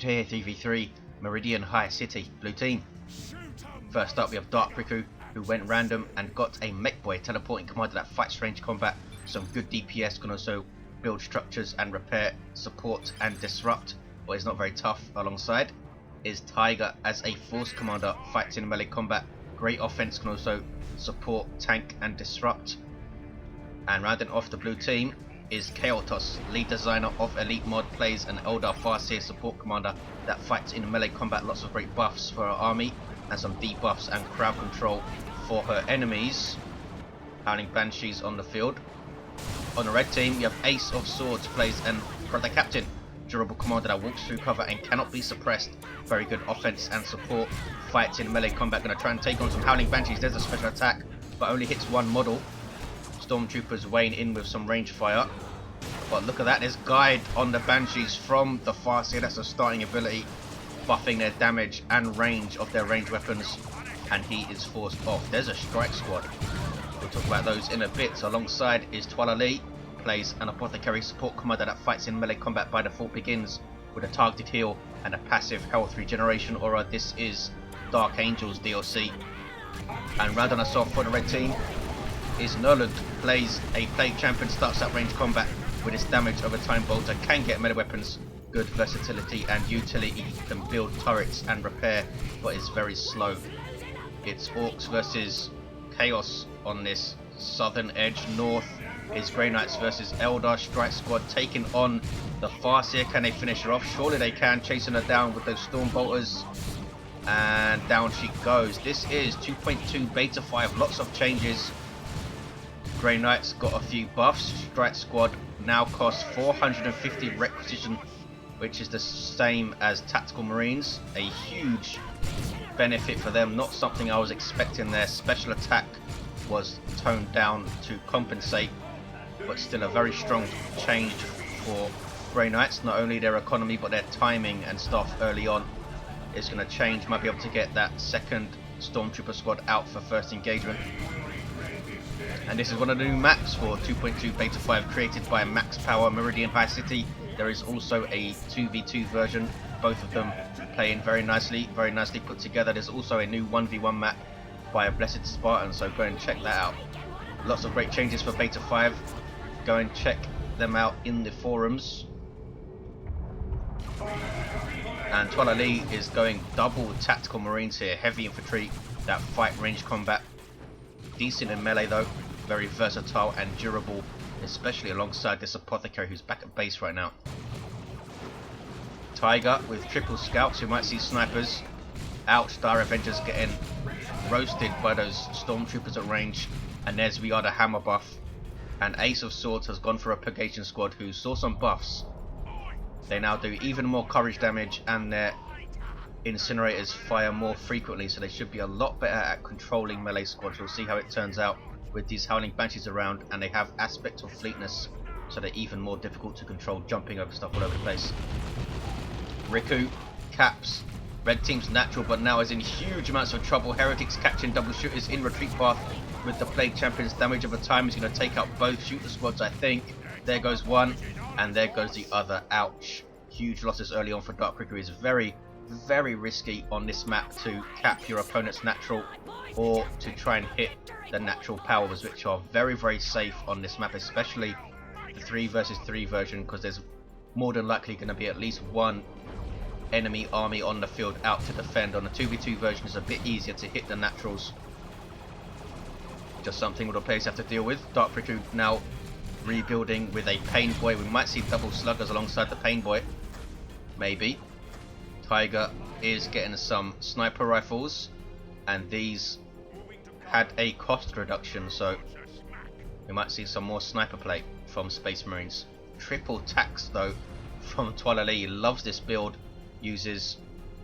GTA 3v3, Meridian High City, blue team. First up we have Riku, who went random and got a Mekboy teleporting commander that fights range combat. Some good DPS, can also build structures and repair, support and disrupt, but is not very tough. Alongside is Tyger as a force commander, fights in melee combat, great offense, can also support, tank and disrupt. And rounding off the blue team is Caeltos, lead designer of Elite Mod, plays an Eldar Farseer support commander that fights in melee combat, lots of great buffs for her army and some debuffs and crowd control for her enemies. Howling Banshees on the field. On the red team, you have Ace of Swords, plays an Brother Captain, durable commander that walks through cover and cannot be suppressed. Very good offense and support. Fights in melee combat, going to try and take on some Howling Banshees. There's a special attack, but only hits one model. Stormtroopers weighing in with some range fire. But look at that, there's Guide on the Banshees from the Farseer. That's a starting ability, buffing their damage and range of their ranged weapons. And he is forced off. There's a strike squad. We'll talk about those in a bit. Alongside is Toilailee, plays an Apothecary support commander that fights in melee combat by default, begins with a targeted heal and a passive health regeneration aura. This is Dark Angels DLC. And rounding us off for the red team is Nurland, plays a Plague Champion, starts at range combat with its damage over time bolter, can get melee weapons, good versatility and utility, can build turrets and repair, but is very slow. It's Orks versus Chaos on this southern edge. North is Grey Knights versus Eldar strike squad taking on the Farseer. Can they finish her off? Surely they can, chasing her down with those storm bolters. And down she goes. This is 2.2 beta 5, lots of changes. Grey Knights got a few buffs. Strike squad now costs 450 requisition, which is the same as tactical marines. A huge benefit for them, not something I was expecting. Their special attack was toned down to compensate, but still a very strong change for Grey Knights. Not only their economy, but their timing and stuff early on is going to change. Might be able to get that second Stormtrooper squad out for first engagement. And this is one of the new maps for 2.2 Beta 5, created by Max Power Meridian High City. There is also a 2v2 version, both of them playing very nicely put together. There's also a new 1v1 map by a Blessed Spartan, so go and check that out. Lots of great changes for Beta 5. Go and check them out in the forums. And Toilailee is going double tactical marines here, heavy infantry that fight range combat. Decent in melee though, very versatile and durable, especially alongside this Apothecary who's back at base right now. Tyger with triple scouts, who might see snipers. Ouch, Star Avengers getting roasted by those Stormtroopers at range. And there's we are the hammer buff. And Ace of Swords has gone for a Purgation squad who saw some buffs. They now do even more courage damage, and their incinerators fire more frequently, so they should be a lot better at controlling melee squads. We'll see how it turns out with these Howling Banshees around, and they have aspect of fleetness, so they're even more difficult to control, jumping over stuff all over the place. Riku caps red team's natural, but now is in huge amounts of trouble. Heretics catching double shooters in retreat path with the Plague Champion's damage over time. Is going to take out both shooter squads, I think. There goes one, and there goes the other. Ouch. Huge losses early on for Riku. Is very risky on this map to cap your opponent's natural, or to try and hit the natural powers, which are very safe on this map, especially the 3 versus 3 version, because there's more than likely going to be at least one enemy army on the field out to defend. On the 2v2 version is a bit easier to hit the naturals. Just something all the players have to deal with. Riku now rebuilding with a Pain Boy. We might see double sluggers alongside the Pain Boy, maybe. Tyger is getting some sniper rifles, and these had a cost reduction, so we might see some more sniper play from Space Marines. Triple tax though from Toilailee. Loves this build, uses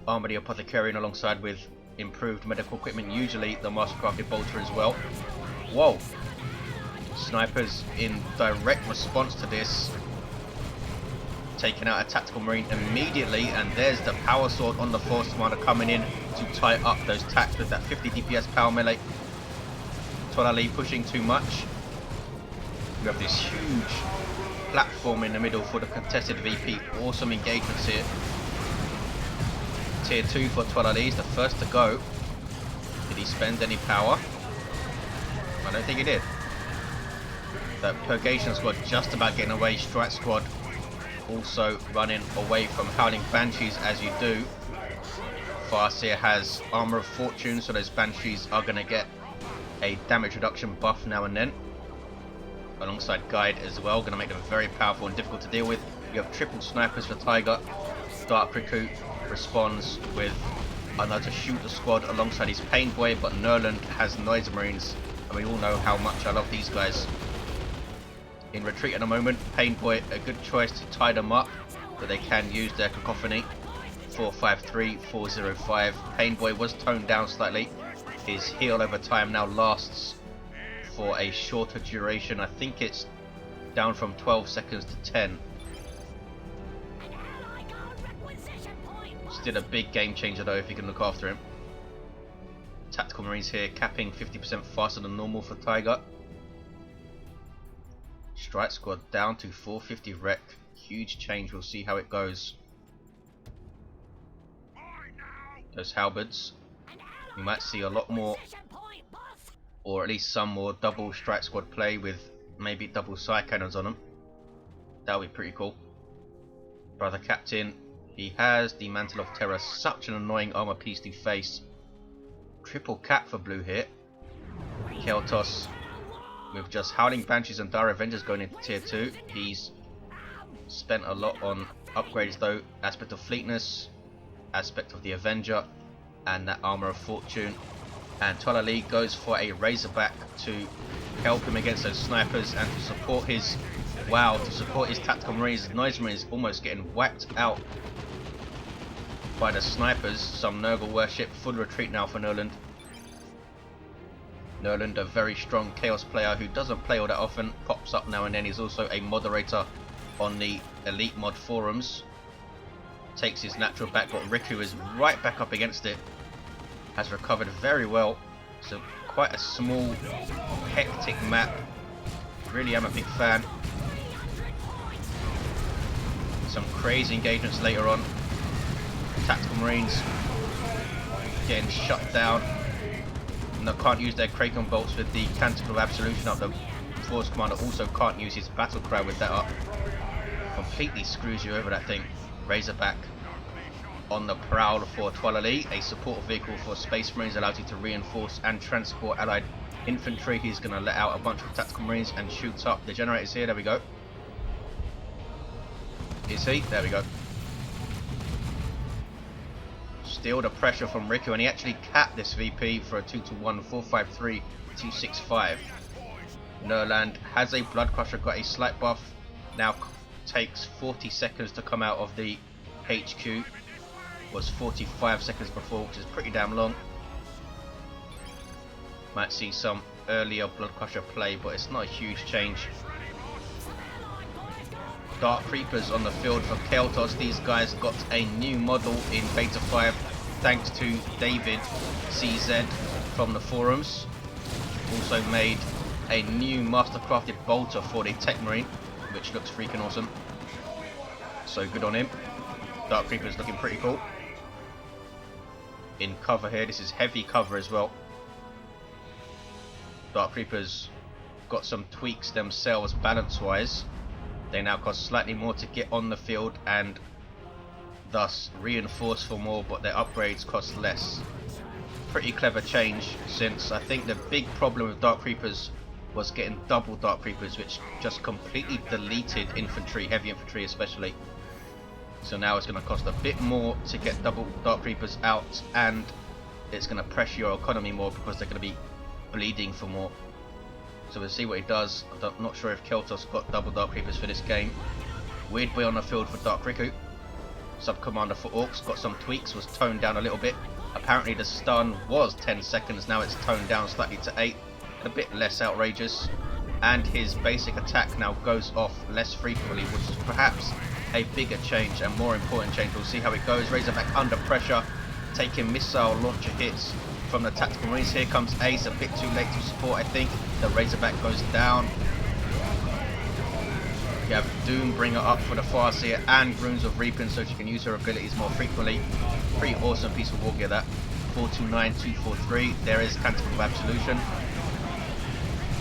Armored Apothecarian alongside with improved medical equipment, usually the Mastercrafted Bolter as well. Whoa! Snipers in direct response to this, taking out a tactical marine immediately, and there's the power sword on the force commander coming in to tie up those tacks with that 50 DPS power melee. Toilailee pushing too much. We have this huge platform in the middle for the contested VP. Awesome engagements here. tier 2 for Toilailee. He's the first to go. Did he spend any power? I don't think he did. The Purgation Squad just about getting away. Strike Squad also running away from Howling Banshees as you do. Farseer has Armor of Fortune, so those Banshees are going to get a damage reduction buff now and then. Alongside Guide as well, going to make them very powerful and difficult to deal with. You have triple snipers for Tyger. Dark Riku responds with another shooter squad alongside his Pain Boy, but Nurland has Noise Marines, and we all know how much I love these guys. In retreat at the moment, Pain Boy, a good choice to tie them up, but they can use their cacophony. 453, 405. Pain Boy was toned down slightly. His heal over time now lasts for a shorter duration. I think it's down from 12 seconds to 10. Still a big game changer though if you can look after him. Tactical Marines here capping 50% faster than normal for Tyger. Strike Squad down to 450 rec. Huge change, we'll see how it goes. Those halberds. We might see a lot more, or at least some more double Strike Squad play with maybe double side cannons on them. That would be pretty cool. Brother Captain, he has the Mantle of Terror, such an annoying armor piece to face. Triple cap for blue here. Caeltos with just Howling Banshees and Dire Avengers going into tier 2. He's spent a lot on upgrades though. Aspect of Fleetness, Aspect of the Avenger, and that Armor of Fortune. And Toilailee goes for a Razorback to help him against those snipers and to support his Tactical Marines. Noise Marines almost getting whacked out by the snipers. Some Nurgle worship. Full retreat now for Nurland. Nurland, a very strong Chaos player who doesn't play all that often, pops up now and then. He's also a moderator on the Elite Mod forums. Takes his natural back, but Riku is right back up against it. Has recovered very well. So quite a small, hectic map. Really am a big fan. Some crazy engagements later on. Tactical Marines getting shut down. And they can't use their Kraken bolts with the Canticle of Absolution up. The Force Commander also can't use his Battle Cry with that up. Completely screws you over, that thing. Razorback on the prowl for Toilailee, a support vehicle for Space Marines, allows you to reinforce and transport allied infantry. He's going to let out a bunch of Tactical Marines and shoots up the generators here. There we go. Is he? There we go. Still the pressure from Riku, and he actually capped this VP for a 2-1, 453, 265. Nurland has a Blood Crusher, got a slight buff. Now takes 40 seconds to come out of the HQ. Was 45 seconds before, which is pretty damn long. Might see some earlier Blood Crusher play, but it's not a huge change. Dark Creepers on the field for Caeltos. These guys got a new model in Beta 5 thanks to David CZ from the forums. Also made a new mastercrafted bolter for the Tech Marine, which looks freaking awesome. So good on him. Dark Creepers looking pretty cool. In cover here, this is heavy cover as well. Dark Creepers got some tweaks themselves balance wise. They now cost slightly more to get on the field and thus reinforce for more, but their upgrades cost less. Pretty clever change, since I think the big problem with Dark Creepers was getting double Dark Creepers, which just completely deleted infantry, heavy infantry especially. So now it's going to cost a bit more to get double Dark Creepers out, and it's going to pressure your economy more because they're going to be bleeding for more. So we'll see what he does. I'm not sure if Caeltos got double Dark Creepers for this game. Weird Boy on the field for Dark Riku. Sub-Commander for Orks got some tweaks, was toned down a little bit. Apparently the stun was 10 seconds, now it's toned down slightly to 8. A bit less outrageous. And his basic attack now goes off less frequently, which is perhaps a bigger change and more important change. We'll see how it goes. Razorback under pressure, taking missile launcher hits from the Tactical Marines. Here comes Ace, a bit too late to support, I think. The Razorback goes down. You have Doom Bringer up for the Farseer and Runes of Reaping, so she can use her abilities more frequently. Pretty awesome piece of war gear that. 429, 243. There is Canticle of Absolution.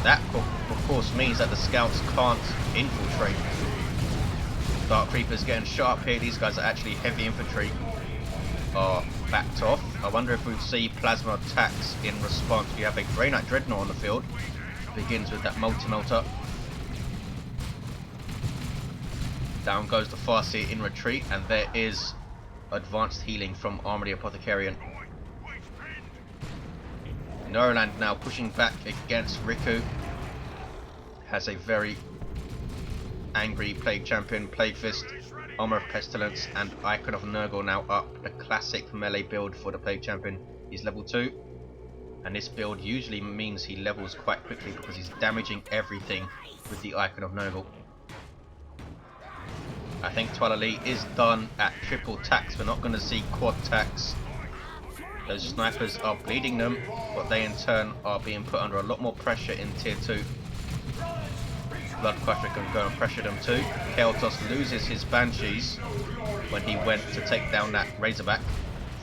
That of course means that the scouts can't infiltrate. Dark Creepers getting shot up here. These guys are actually heavy infantry. Are backed off. I wonder if we'll see plasma attacks in response. We have a Grey Knight Dreadnought on the field. Begins with that multi-melter. Down goes the Farseer in retreat, and there is advanced healing from Armory Apothecarian. Nurland now pushing back against Riku. Has a very angry Plague Champion, Plague Fist, Armor of Pestilence, and Icon of Nurgle now up. The classic melee build for the Plague Champion. He's level 2, and this build usually means he levels quite quickly because he's damaging everything with the Icon of Nurgle. I think Toilailee is done at triple tax. We're not going to see quad tax. Those snipers are bleeding them, but they in turn are being put under a lot more pressure in tier 2. Blood Crusher can go and pressure them too. Caeltos loses his Banshees when he went to take down that Razorback.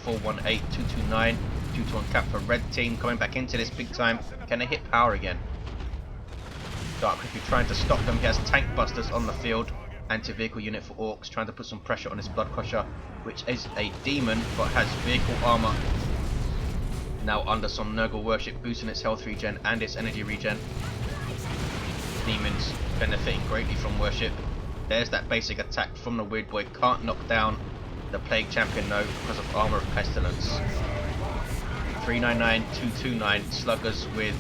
418, 229, 2 to uncap for red team, coming back into this big time. Can they hit power again? Dark Riku trying to stop them. He has tank busters on the field. Anti-vehicle unit for Orks, trying to put some pressure on this Blood Crusher, which is a demon but has vehicle armor. Now under some Nurgle worship, boosting its health regen and its energy regen. Demons benefiting greatly from worship. There's that basic attack from the Weird Boy. Can't knock down the Plague Champion though because of Armor of Pestilence. 399, 229 sluggers with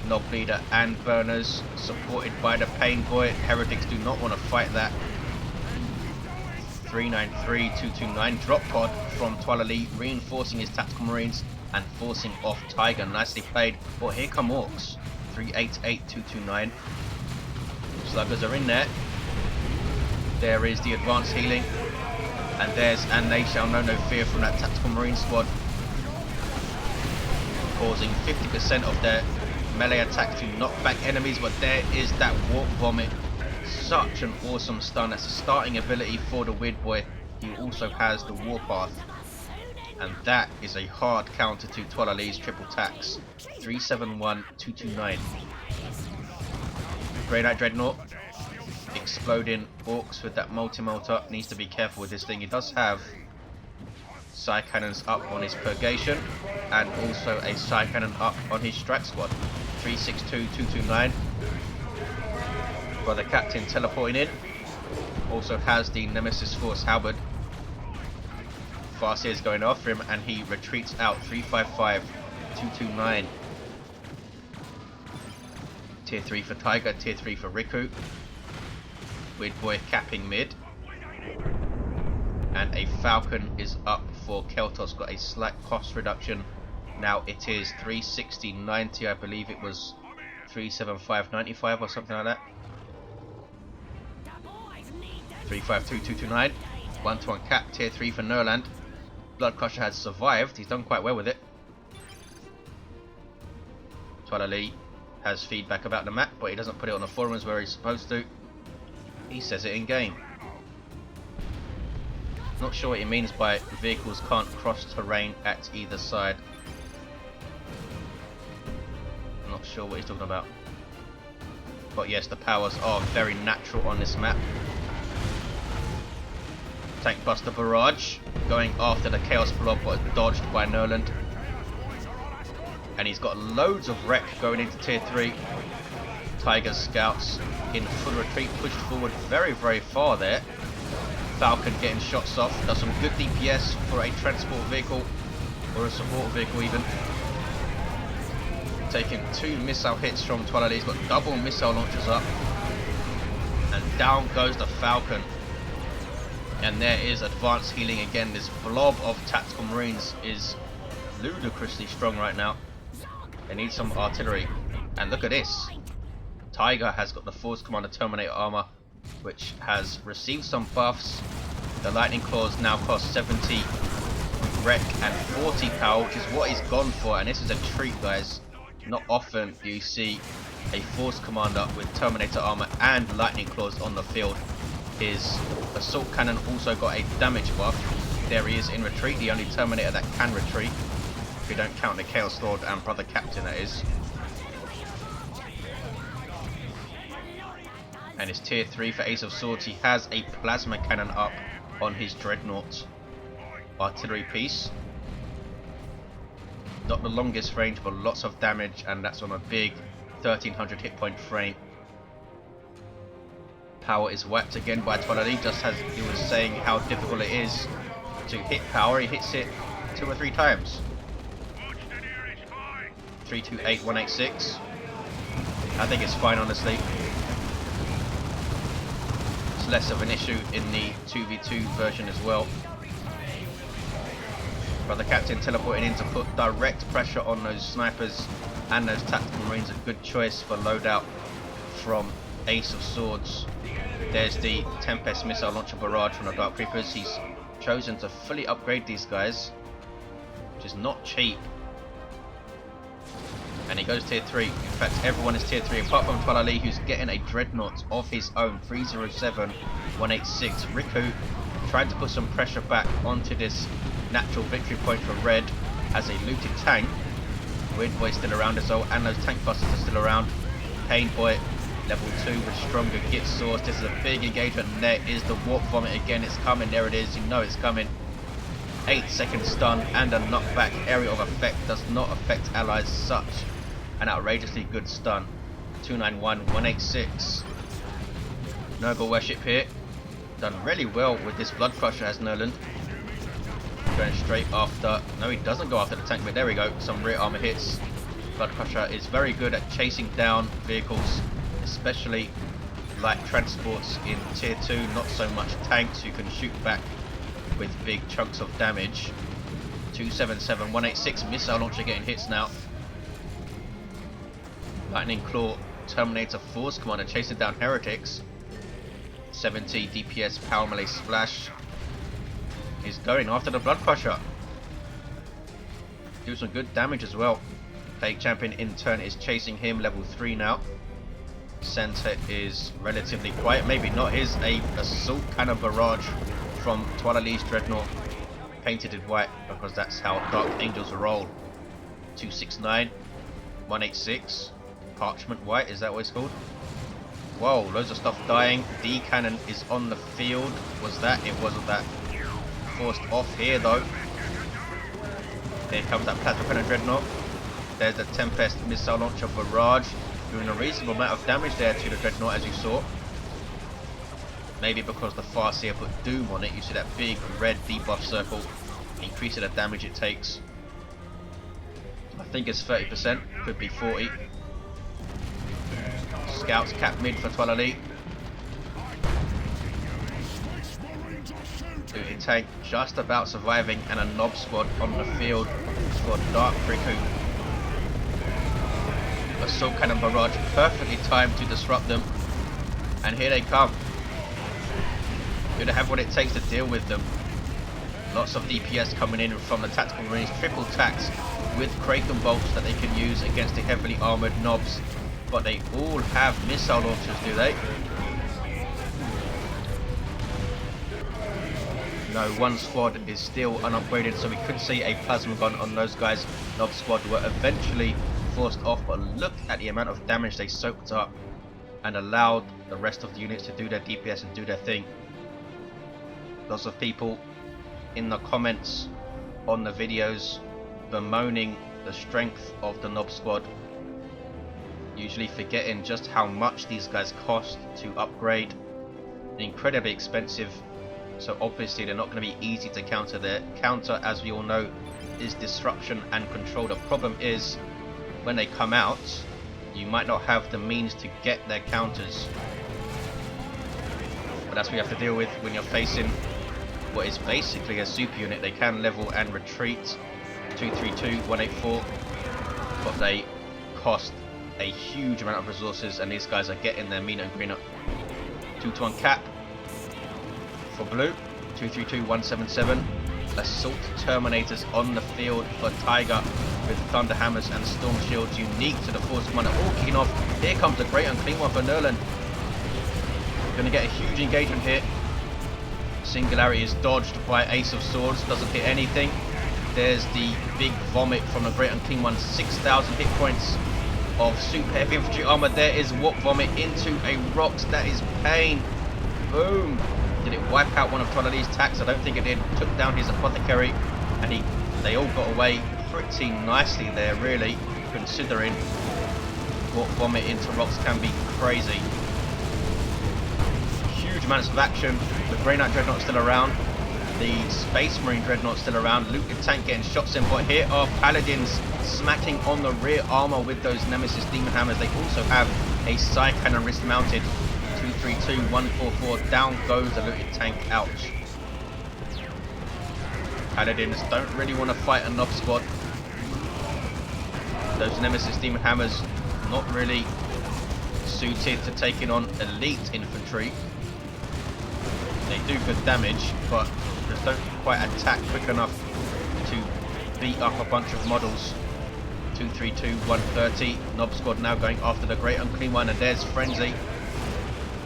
Knob Leader and Burners, supported by the Pain Boy. Heretics do not want to fight that. 393, 229 drop pod from Toilailee, reinforcing his Tactical Marines and forcing off Tyger. Nicely played. But here come Orks. 388, 229. Sluggers are in there. There is the advanced healing. And there's And They Shall Know No Fear from that Tactical Marine squad. Causing 50% of their melee attacks to knock back enemies. But there is that Warp Vomit. Such an awesome stun. That's a starting ability for the Weird Boy. He also has the Warpath. And that is a hard counter to Toilailee's triple tax. 371, 229. Grey Knight Dreadnought exploding. Orks with that multi-melter. Needs to be careful with this thing. He does have Psy Cannons up on his Purgation and also a Psy Cannon up on his Strike Squad. 362, 229. Brother Captain teleporting in. Also has the Nemesis Force Halberd. Farseer is going after him and he retreats out. 355, 229. Tier 3 for Tyger, tier 3 for Riku. Weird Boy capping mid. And a Falcon is up for Caeltos. Got a slight cost reduction. Now it is 360.90. I believe it was 375.95 or something like that. 352, 229. 1 to uncap, tier 3 for Nurland. Blood Crusher has survived. He's done quite well with it. Toilailee has feedback about the map, but he doesn't put it on the forums where he's supposed to. He says it in game. Not sure what he means by vehicles can't cross terrain at either side. Not sure what he's talking about. But yes, the powers are very natural on this map. Tank Buster Barrage going after the Chaos Blob, but dodged by Nurland. And he's got loads of wreck going into tier 3. Tyger's scouts in full retreat, pushed forward very, very far there. Falcon getting shots off, does some good DPS for a transport vehicle, or a support vehicle even. Taking 2 missile hits from Toilailee. He's got double missile launchers up. And down goes the Falcon. And there is advanced healing again. This blob of Tactical Marines is ludicrously strong right now. They need some artillery. And look at this. Tyger has got the Force Commander Terminator armor, which has received some buffs. The Lightning Claws now cost 70 wreck and 40 power, which is what he's gone for. And this is a treat, guys. Not often do you see a Force Commander with Terminator armor and Lightning Claws on the field. His Assault Cannon also got a damage buff. There he is in retreat, the only Terminator that can retreat. If you don't count the Chaos Lord and Brother Captain, that is. And his tier 3 for Ace of Swords, he has a plasma cannon up on his Dreadnought artillery piece. Not the longest range, but lots of damage, and that's on a big 1300 hit point frame. Power is whacked again by Toilailee, just as he was saying how difficult it is to hit power. He hits it 2 or 3 times. 328 186. I think it's fine, honestly. It's less of an issue in the 2v2 version as well. Brother Captain teleporting in to put direct pressure on those snipers and those tactical marines. A good choice for loadout from Ace of Swords. There's the Tempest missile launcher barrage from the Dark Reapers. He's chosen to fully upgrade these guys, which is not cheap. And he goes tier 3. In fact, everyone is tier 3 apart from Toilailee, who's getting a Dreadnought of his own. 307 186. Riku tried to put some pressure back onto this natural victory point for red as a looted tank. Weird Boy still around as well, and those tank busters are still around. Pain Boy level 2 with stronger git source. This is a big engagement, and there is the warp vomit again. It's coming, there it is, you know it's coming. 8-second stun and a knockback. Area of effect does not affect allies. Such an outrageously good stun. 291 186. Nurgle worship here. Done really well with this Blood Crusher as Nurland. Going straight after, no, he doesn't go after the tank, but there we go, some rear armor hits. Blood Crusher is very good at chasing down vehicles, especially light transports in tier 2, not so much tanks who can shoot back with big chunks of damage. 277 186. Missile launcher getting hits now. Lightning Claw Terminator Force Commander chasing down heretics. 70 DPS power melee splash. He's going after the Blood Crusher. Do some good damage as well. Plague Champion in turn is chasing him, level 3 now. Center is relatively quiet, maybe not his. A assault cannon barrage from Toilailee's Dreadnought, painted in white because that's how Dark Angels roll. 269 186. Parchment white, is that what it's called? Whoa, loads of stuff dying. D cannon is on the field. Was that? It wasn't that. Forced off here though. Here comes that Plasma Cannon Dreadnought. There's the Tempest missile launcher barrage, doing a reasonable amount of damage there to the Dreadnought, as you saw. Maybe because the Farseer put Doom on it, you see that big red debuff circle, increasing the damage it takes. I think it's 30%, could be 40. Scouts cap mid for Toilailee. Looted tank just about surviving, and a Nob squad on the field for Dark Riku. Assault cannon barrage perfectly timed to disrupt them, and here they come. Do they have what it takes to deal with them? Lots of DPS coming in from the tactical marines, triple tax with Kraken bolts that they can use against the heavily armoured Nobs, but they all have missile launchers, do they? No, one squad is still unupgraded, so we could see a plasma gun on those guys. Nob squad were eventually forced off, but look at the amount of damage they soaked up and allowed the rest of the units to do their DPS and do their thing. Lots of people in the comments on the videos bemoaning the strength of the Nob squad, usually forgetting just how much these guys cost to upgrade. Incredibly expensive, so obviously they're not going to be easy to counter. Their counter, as we all know, is disruption and control. The problem is, when they come out, you might not have the means to get their counters. But that's what you have to deal with when you're facing what is basically a super unit. They can level and retreat. 232 184, but they cost a huge amount of resources, and these guys are getting their mean and green up. 2-to-1 cap for blue. 232 177. Assault Terminators on the field for Tyger with Thunder Hammers and Storm Shields, unique to the Force Commander, all kicking off. Here comes a great unclean one for Nurland. Going to get a huge engagement here. Singularity is dodged by Ace of Swords, doesn't hit anything. There's the big vomit from the Great Unclean One, 6,000 hit points of super heavy infantry armor. There is Warp Vomit into a Rocks, that is pain. Boom. Did it wipe out one of Toilailee's attacks? I don't think it did. Took down his Apothecary, and they all got away pretty nicely there, really, considering Warp Vomit into Rocks can be crazy. Huge amounts of action. The Grey Knight Dreadnought still around. The Space Marine Dreadnought still around. Looted Tank getting shots in, but here are Paladins smacking on the rear armor with those Nemesis Demon Hammers. They also have a Side Cannon wrist mounted. 232, 144, down goes the Looted Tank, ouch. Paladins don't really want to fight a Nob squad. Those Nemesis Demon Hammers not really suited to taking on elite infantry. They do good damage, but just don't quite attack quick enough to beat up a bunch of models. 232, 130, Nob squad now going after the Great Unclean One, and there's Frenzy,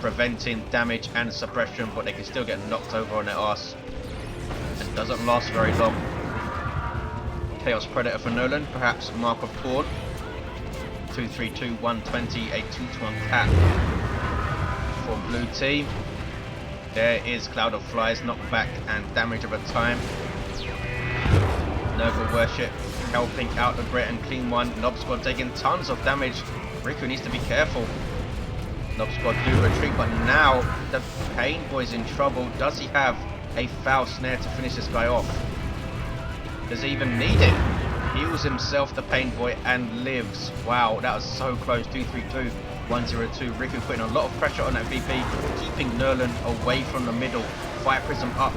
preventing damage and suppression, but they can still get knocked over on their arse. And doesn't last very long. Chaos Predator for Nurland, perhaps Mark of Torn. 232, 120, a 2-to-1 cap for blue team. There is Cloud of Flies, knockback and damage over time. Nurgle Worship helping out the Great Unclean One. Nob squad taking tons of damage. Riku needs to be careful. Nob squad do retreat, but now the Pain Boy's in trouble. Does he have a foul snare to finish this guy off? Does he even need it? Heals himself, the Pain Boy, and lives. Wow, that was so close. 232, 102. Riku putting a lot of pressure on that VP, keeping Nurland away from the middle. Fire Prism up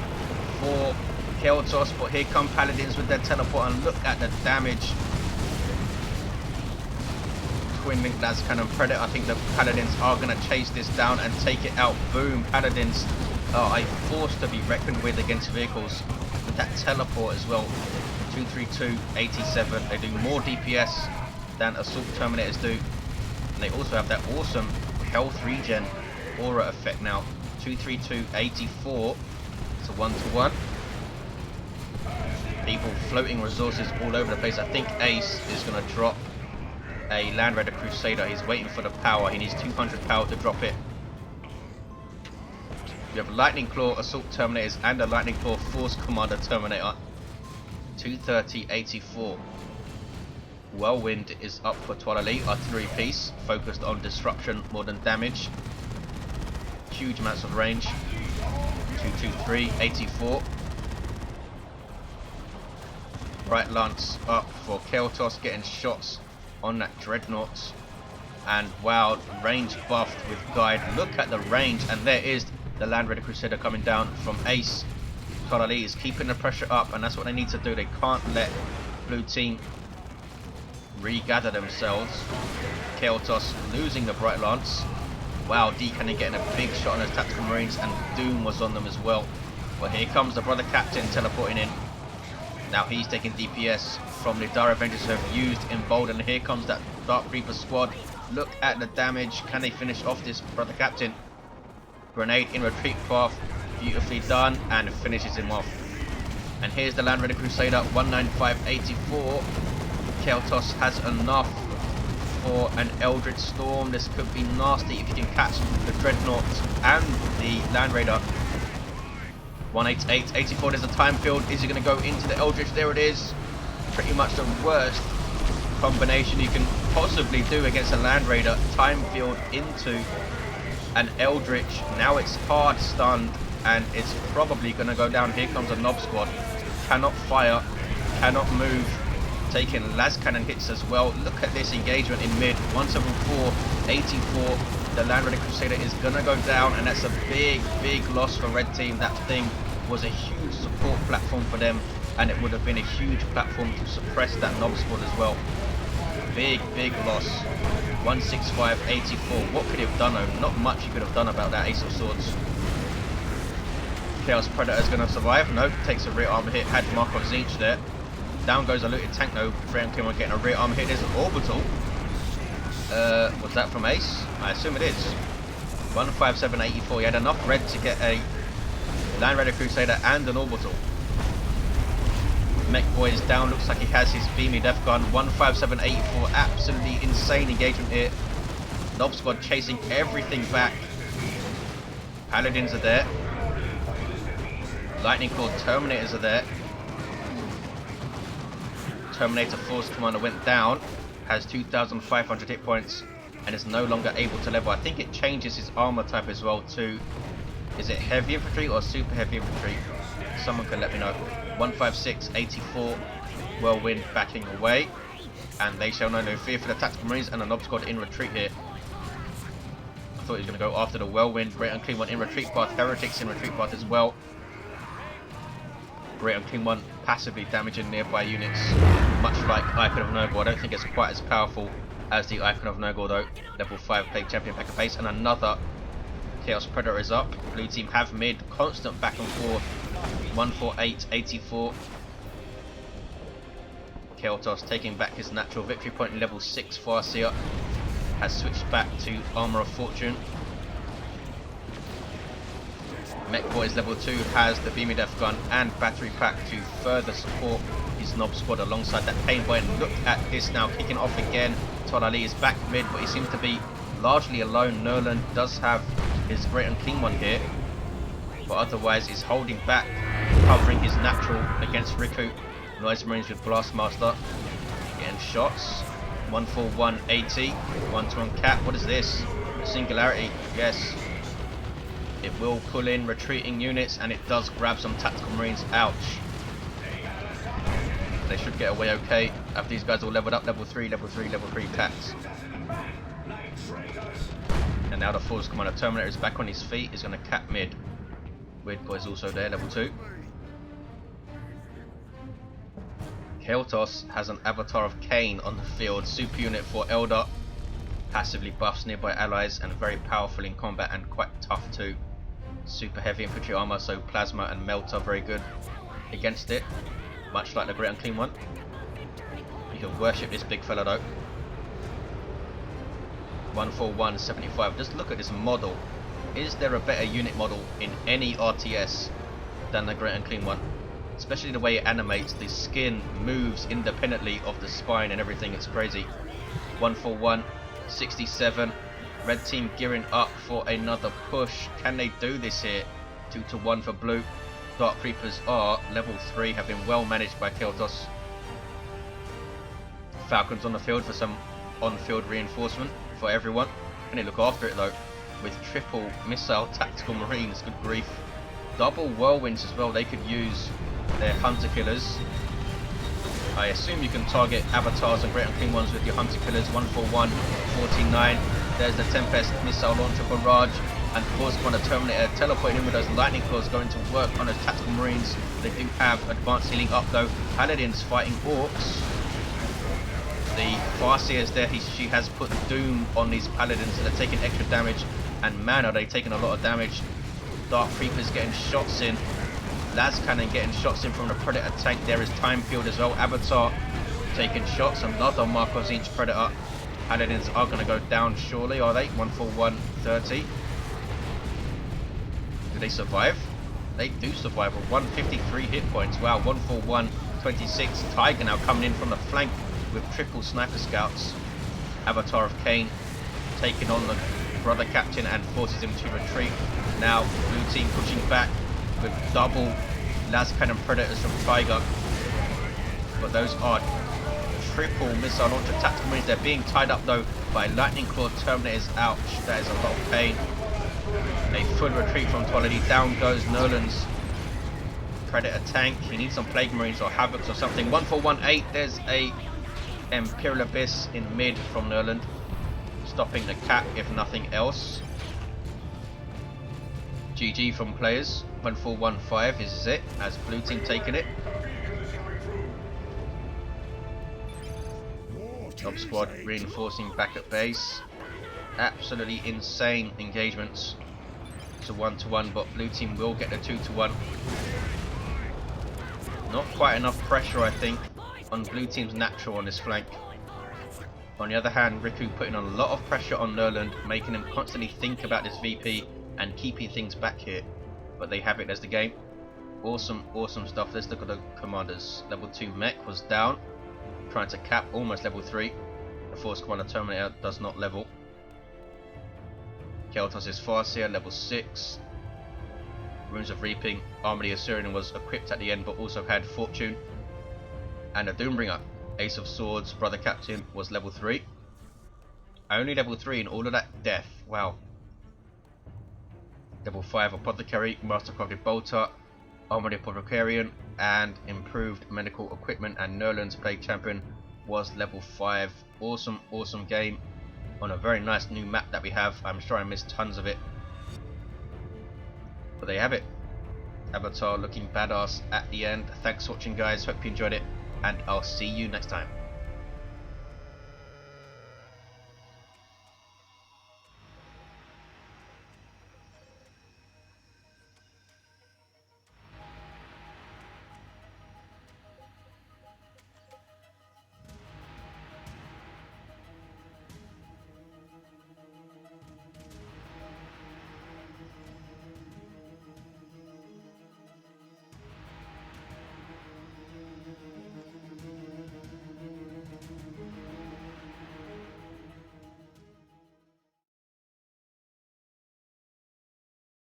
for Caeltos, but here come Paladins with their teleport, and look at the damage. Twin Link Las Cannon Predator. I think the Paladins are going to chase this down and take it out. Boom. Paladins are a force to be reckoned with against vehicles. With that teleport as well. 232, 87. They do more DPS than Assault Terminators do. And they also have that awesome health regen aura effect now. 232, 84. It's a 1-to-1. People floating resources all over the place. I think Ace is going to drop a Land Raider Crusader. He's waiting for the power. He needs 200 power to drop it. We have Lightning Claw Assault Terminators and a Lightning Claw Force Commander Terminator. 230, 84. Whirlwind is up for Toilailee. Artillery piece focused on disruption more than damage. Huge amounts of range. 223, 84. Bright Lance up for Caeltos, getting shots on that Dreadnought. And wow, range buffed with Guide. Look at the range, and there is the Land Raider Crusader coming down from Ace. Toilailee is keeping the pressure up, and that's what they need to do. They can't let blue team regather themselves. Caeltos losing the Bright Lance. Wow, D-Cannon getting a big shot on those Tactical Marines, and Doom was on them as well. But here comes the Brother Captain teleporting in. Now he's taking DPS from the Dire Avengers who have used Embolden. Here comes that Dark Reaper squad. Look at the damage. Can they finish off this Brother Captain? Grenade in retreat path. Beautifully done, and finishes him off. And here's the Land Raider Crusader, 195.84. Caeltos has enough for an Eldritch Storm. This could be nasty if you can catch the Dreadnought and the Land Raider. 188.84, there's a time field. Is he going to go into the Eldritch? There it is. Pretty much the worst combination you can possibly do against a Land Raider. Time field into an Eldritch. Now it's hard stunned, and it's probably going to go down. Here comes a Nob squad. Cannot fire, cannot move. Taking las cannon hits as well. Look at this engagement in mid. 174, 84. The Land Raider Crusader is going to go down, and that's a big, big loss for Red Team. That thing was a huge support platform for them, and it would have been a huge platform to suppress that Nob squad as well. Big, big loss. 165.84. What could he have done though? Not much he could have done about that Ace of Swords. Chaos Predator is going to survive. No, takes a rear armor hit. Had Mark of Zinch there. Down goes a Looted Tank though. Franklin getting a rear armor hit. There's an Orbital. Was that from Ace? I assume it is. 157.84. He had enough red to get a Land Raider Crusader and an Orbital. Mekboy is down, looks like he has his beamy death gun. 15784, absolutely insane engagement here. Nob Squad chasing everything back. Paladins are there. Lightning Claw Terminators are there. Terminator Force Commander went down, has 2,500 hit points, and is no longer able to level. I think it changes his armor type as well to, is it heavy infantry or super heavy infantry? Someone can let me know. 15684, Whirlwind backing away, and they shall know no fear for the Tactical Marines and the Nob Squad in retreat here. I thought he was going to go after the Whirlwind. Great Unclean One in retreat path, Heretics in retreat path as well. Great Unclean One passively damaging nearby units, much like Icon of Nurgle. I don't think it's quite as powerful as the Icon of Nurgle though. Level 5 Plague Champion back at base, and another Chaos Predator is up. Blue team have mid, constant back and forth. 14884. Caeltos taking back his natural victory point in level 6. Farseer has switched back to Armour of Fortune. Mekboy's level 2 has the Beamy Death Gun and Battery Pack to further support his Nob Squad alongside that Pain Boy. And look at this now, kicking off again. Toilailee is back mid, but he seems to be largely alone. Nurland does have his Great Unclean One here, but otherwise is holding back, covering his natural against Riku. Noise Marines with Blastmaster getting shots. 14180, 1-to-1 cap. What is this? A Singularity, yes. It will pull in retreating units, and it does grab some Tactical Marines. Ouch. They should get away okay. Have these guys all leveled up, level 3, level 3, level 3 cats. And now the Force Commander Terminator is back on his feet, is going to cap mid. Weird Boy's also there, level 2. Caeltos has an Avatar of Cain on the field, super unit for Eldar. Passively buffs nearby allies and very powerful in combat and quite tough too. Super heavy infantry armor, so Plasma and Melt are very good against it, much like the Great Unclean One. You can worship this big fella though. 14175. Just look at this model. Is there a better unit model in any RTS than the Great Unclean One? Especially the way it animates, the skin moves independently of the spine and everything, it's crazy. 14167. Red team gearing up for another push. Can they do this here? 2-to-1 for blue. Dark Creepers are level 3, have been well managed by Caeltos. Falcons on the field for some on-field reinforcement for everyone. Can they look after it though? With triple missile tactical marines, good grief. Double whirlwinds as well, they could use their hunter killers. I assume you can target avatars and Great Unclean Ones with your hunter killers. 14149. There's the Tempest missile launcher barrage, and Force Commander Terminator teleporting in with those lightning claws going to work on those tactical marines. They do have advanced healing up though. Paladins fighting Orks. The Farseer is there. She has put Doom on these Paladins, so they're taking extra damage. And man, are they taking a lot of damage. Dark Creepers getting shots in. Las Cannon getting shots in from the Predator tank. There is Time Field as well. Avatar taking shots. Another Mark of each Predator. Paladins are going to go down surely, are they? 14130. Do they survive? They do survive with 153 hit points. Wow, 14126. Tyger now coming in from the flank with triple sniper scouts. Avatar of Cain taking on the brother captain and forces him to retreat. Now blue team pushing back with double las cannon predators from Tyger, but those are triple missile launcher tactical marines. They're being tied up though by lightning claw terminators. Ouch, that is a lot of pain. A full retreat from Toilailee. Down goes Nurland's predator tank. He needs some plague marines or havocs or something. 1418. There's a Imperial Abyss in mid from Nurland, stopping the cap if nothing else. GG from players. 1415 is it, as blue team taking it. Top squad reinforcing back at base. Absolutely insane engagements. It's a 1-to-1, but blue team will get the 2-to-1. Not quite enough pressure, I think, on blue team's natural on this flank. On the other hand, Riku putting a lot of pressure on Nurland, making him constantly think about this VP and keeping things back here. But they have it as the game. Awesome, awesome stuff. Let's look at the commanders. Level 2 mech was down, trying to cap, almost level 3. The Force Commander Terminator does not level. Caeltos is Farseer, level 6. Runes of Reaping. Armor the Assyrian was equipped at the end, but also had Fortune. And a Doombringer, Ace of Swords, Brother Captain, was level 3. Only level 3 in all of that death. Wow. Level 5 Apothecary, Mastercrafted Bolter, Armor the Apothecarian, and improved medical equipment. And Nurland's Plague Champion was level 5. Awesome, awesome game on a very nice new map that we have. I'm sure I missed tons of it, but there you have it. Avatar looking badass at the end. Thanks for watching, guys. Hope you enjoyed it, and I'll see you next time.